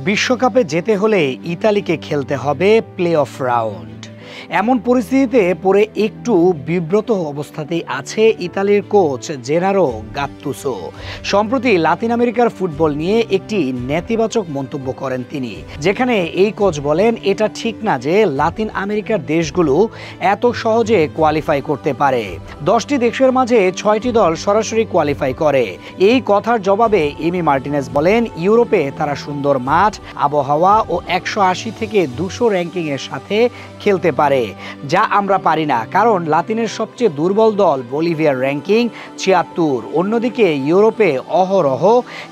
বিশ্বকাপে যেতে হলে ইতালিকে খেলতে হবে প্লে অফ রাউন্ড। এমন পরিস্থিতিতে পড়ে একটু বিব্রত অবস্থাতেই আছে ইতালির কোচ জেনারো গাত্তুসো। সম্প্রতি লাতিন আমেরিকার ফুটবল নিয়ে একটি নেতিবাচক মন্তব্য করেন তিনি, যেখানে এই কোচ বলেন এটা ঠিক না যে লাতিন আমেরিকার দেশগুলো এত সহজে কোয়ালিফাই করতে পারে। 10টি দেশের মাঝে 6টি দল সরাসরি কোয়ালিফাই করে। এই কথার জবাবে এমি মার্টিনেজ বলেন ইউরোপে তারা সুন্দর মাঠ, আবহাওয়া ও 180 থেকে 200 র্যাঙ্কিং এর সাথে খেলতে পারে, যা আমরা পারি না, কারণ লাতিনের সবচেয়ে দুর্বল দল বলিভিয়ার র্যাঙ্কিং 76। অন্যদিকে ইউরোপে অহরহ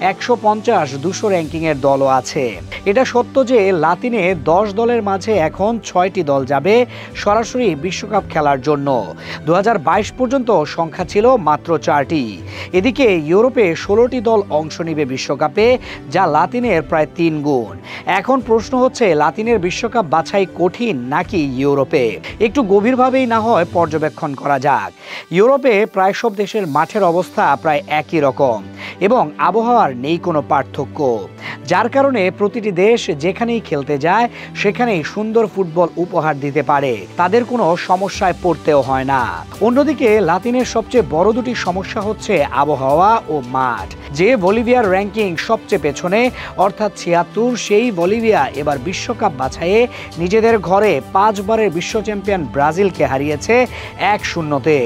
150-200 র্যাঙ্কিং এর দলও আছে। এটা সত্য যে লাতিনে 10 দলের মাঝে এখন 6টি দল যাবে সরাসরি বিশ্বকাপ খেলার জন্য। 2022 পর্যন্ত সংখ্যা ছিল মাত্র 4টি। এদিকে ইউরোপে 16টি দল অংশ নেবে বিশ্বকাপে, যা লাতিনের প্রায় 3 গুণ। এখন প্রশ্ন হচ্ছে লাতিনের বিশ্বকাপ বাছাই কঠিন নাকি ইউরোপে? একটু গভীরভাবেই না হয় পর্যবেক্ষণ করা যাক। ইউরোপে প্রায় সব দেশের মাঠের অবস্থা প্রায় একই রকম এবং আবহাওয়ার নেই কোনো পার্থক্য, যার কারণে প্রতিটি দেশ যেখানেই খেলতে যায় সেখানেই সুন্দর ফুটবল উপহার দিতে পারে, তাদের কোনো সমস্যায় পড়তেও হয় না। অন্যদিকে লাতিনের সবচেয়ে বড় দুটি সমস্যা হচ্ছে আবহাওয়া ও মাঠ। যে বলিভিয়ার র্যাঙ্কিং সবচেয়ে পেছনে অর্থাৎ 76, সেই বলিভিয়া এবার বিশ্বকাপ বাছাইয়ে নিজেদের ঘরে 5 বারের বিশ্ব চ্যাম্পিয়ন ব্রাজিলকে হারিয়েছে 1-0-তে।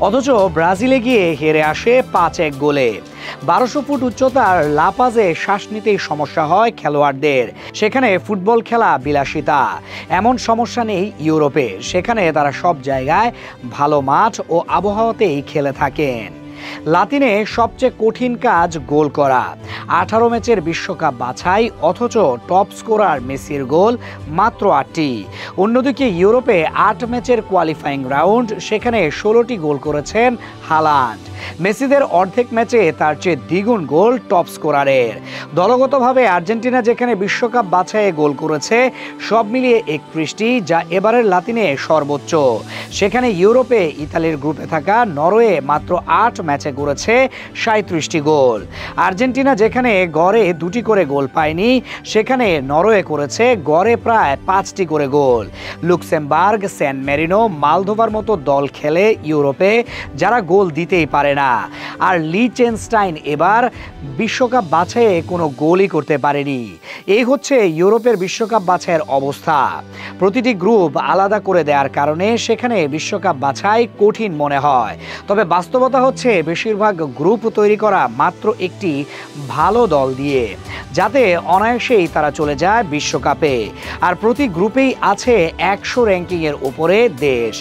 অথচ ব্রাজিলে গিয়ে হেরে আসে 5-1 গোলে। 1200 ফুট উচ্চতার লাপাজে শ্বাস নিতেই সমস্যা হয় খেলোয়াড়দের। সেখানে ফুটবল খেলা বিলাসিতা, এমন সমস্যা নেই ইউরোপে। সেখানে তারা সব জায়গায় ভালো মাঠ ও আবহাওয়াতেই খেলে থাকেন। লাতিনে সবচেয়ে কঠিন কাজ গোল করা। 18 ম্যাচের বিশ্বকাপ বাছাই, অথচ টপ স্কোরার মেসির গোল মাত্র 8টি। অন্যদিকে ইউরোপে 8 ম্যাচের কোয়ালিফাইং রাউন্ড, সেখানে 16টি গোল করেছেন হালান্ড। মেসিদের অর্ধেক ম্যাচে তার চেয়ে দ্বিগুণ গোল টপ স্কোরারের। দলগতভাবে আর্জেন্টিনা যেখানে বিশ্বকাপ বাছাইয়ে গোল করেছে সব মিলিয়ে 31টি, যা এবারের লাতিনে সর্বোচ্চ। সেখানে ইউরোপে ইতালির গ্রুপে থাকা নরওয়ে মাত্র 8 ম্যাচে করেছে 37টি গোল। আর্জেন্টিনা যেখানে গড়ে 2টি করে গোল পায়নি, সেখানে নরওয়ে করেছে গড়ে প্রায় 5টি করে গোল। লুক্সেমবার্গ, স্যান মেরিনো, মালদোভার মতো দল খেলে ইউরোপে, যারা গোল দিতেই পারে না। আর লিচেনস্টাইন এবার বিশ্বকাপ বাছাইয়ে কোনো গোলই করতে পারেনি। এই হচ্ছে ইউরোপের বিশ্বকাপ বাছাইয়ের অবস্থা। প্রতিটি গ্রুপ আলাদা করে দেওয়ার কারণে সেখানে বিশ্বকাপ বাছাই কঠিন মনে হয়। তবে বাস্তবতা হচ্ছে বেশিরভাগ গ্রুপ তৈরি করা মাত্র একটি ভালো দল দিয়ে, যাতে অনায়াসেই তারা চলে যায় বিশ্বকাপে। আর প্রতি গ্রুপেই আছে 100 র্যাঙ্কিংয়ের উপরে দেশ,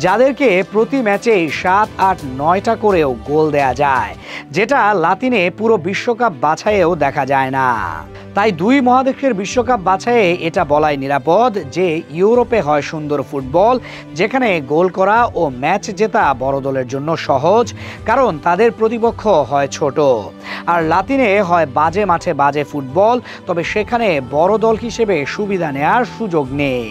যাদেরকে প্রতি ম্যাচেই 7, 8, 9টা করেও গোল দেয়া যায়, যেটা লাতিনে পুরো বিশ্বকাপ বাছাইয়েও দেখা যায় না। তাই দুই মহাদেশের বিশ্বকাপ বাছাইয়ে এটা বলাই নিরাপদ যে ইউরোপে হয় সুন্দর ফুটবল, যেখানে গোল করা ও ম্যাচ জেতা বড় দলের জন্য সহজ, কারণ তাদের প্রতিপক্ষ হয় ছোট। আর লাতিনে হয় বাজে মাঠে বাজে ফুটবল, তবে সেখানে বড় দল হিসেবে সুবিধা নেওয়ার সুযোগ নেই।